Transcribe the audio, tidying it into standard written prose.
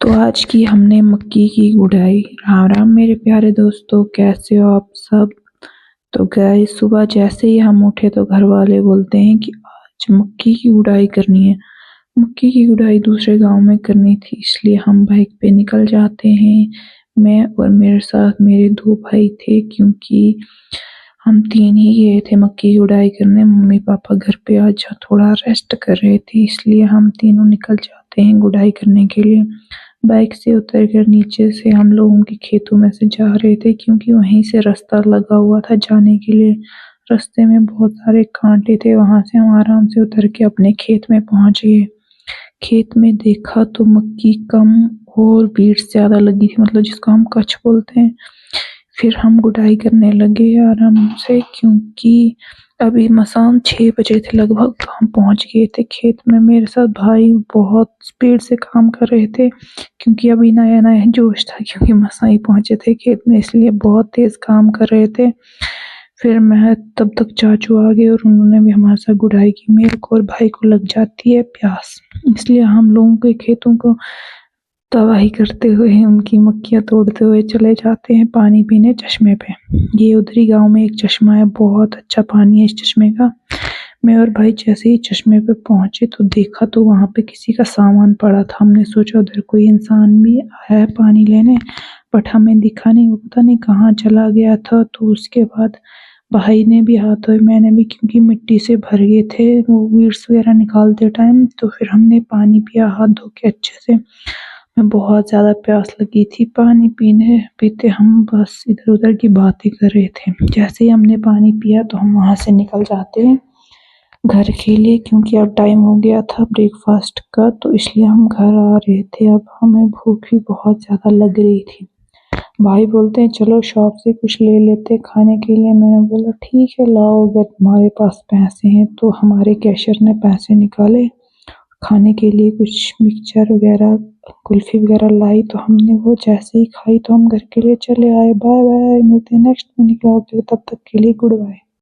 تو آج کی ہم نے مکی کی گڑائی۔ رام رام میرے پیارے دوستوں، کیسے ہو آپ سب؟ تو گائس صبح جیسے ہی ہم اٹھے تو گھر والے بولتے ہیں کہ آج مکی کی گڑائی کرنی ہے۔ مکی کی گڑائی دوسرے گاؤں میں کرنی تھی، اس لیے ہم بائک پہ نکل جاتے ہیں۔ میں اور میرے ساتھ میرے 2 بھائی تھے، کیونکہ ہم 3 ہی گئے تھے مکی کی گڑائی کرنے۔ ممی پاپا گھر پہ آج تھوڑا ریسٹ کر رہے تھے، اس لیے ہم تینوں نکل جاتے ہیں گڑائی کرنے کے لیے۔ بائک سے اتر کر نیچے سے ہم لوگوں کے کھیتوں میں سے جا رہے تھے، کیونکہ وہیں سے راستہ لگا ہوا تھا جانے کے لیے۔ راستے میں بہت سارے کانٹے تھے، وہاں سے ہم آرام سے اتر کے اپنے کھیت میں پہنچ گئے۔ کھیت میں دیکھا تو مکی کم اور بیٹس زیادہ لگی تھی، مطلب جس کو ہم کچھ بولتے ہیں۔ پھر ہم گڑائی کرنے لگے آرام سے، کیونکہ ابھی مسام 6 بجے تھے لگ بھگ، تو ہم پہنچ گئے تھے کھیت میں۔ میرے ساتھ بھائی بہت سپیڈ سے کام کر رہے تھے، کیونکہ ابھی نیا نیا جوش تھا، کیونکہ مسا ہی پہنچے تھے کھیت میں، اس لیے بہت تیز کام کر رہے تھے۔ پھر میں تب تک چاچو آ گئے اور انہوں نے بھی ہمارے ساتھ گڑائی کی۔ میرے کو اور بھائی کو لگ جاتی ہے پیاس، اس لیے ہم لوگوں کے کھیتوں کو تباہی کرتے ہوئے، ان کی مکیاں توڑتے ہوئے چلے جاتے ہیں پانی پینے چشمے پہ۔ یہ ادھری گاؤں میں ایک چشمہ ہے، بہت اچھا پانی ہے اس چشمے کا۔ میں اور بھائی جیسے ہی چشمے پہ پہنچے تو دیکھا تو وہاں پہ کسی کا سامان پڑا تھا۔ ہم نے سوچا ادھر کوئی انسان بھی آیا ہے پانی لینے، بٹ ہمیں دکھا نہیں، وہ پتہ نہیں کہاں چلا گیا تھا۔ تو اس کے بعد بھائی نے بھی ہاتھ دھوئے، میں نے بھی، کیونکہ مٹی سے بھر گئے تھے وہ ویڈس وغیرہ نکالتے ٹائم۔ تو پھر ہم نے پانی پیا ہاتھ دھو کے اچھے سے۔ ہمیں بہت زیادہ پیاس لگی تھی، پانی پینے پیتے ہم بس ادھر ادھر کی باتیں کر رہے تھے۔ جیسے ہی ہم نے پانی پیا تو ہم وہاں سے نکل جاتے ہیں گھر کے لیے، کیونکہ اب ٹائم ہو گیا تھا بریک فاسٹ کا، تو اس لیے ہم گھر آ رہے تھے۔ اب ہمیں بھوک بھی بہت زیادہ لگ رہی تھی۔ بھائی بولتے ہیں چلو شاپ سے کچھ لے لیتے کھانے کے لیے۔ میں نے بولا ٹھیک ہے لاؤ، اگر تمہارے پاس پیسے ہیں تو۔ ہمارے کیشر نے پیسے نکالے، کھانے کے لیے کچھ مکسچر وغیرہ کلفی وغیرہ لائی، تو ہم نے وہ جیسے ہی کھائی تو ہم گھر کے لیے چلے آئے۔ بائے بائے، ملتے ہیں نیکسٹ میں، تب تک کے لیے گڈ بائے۔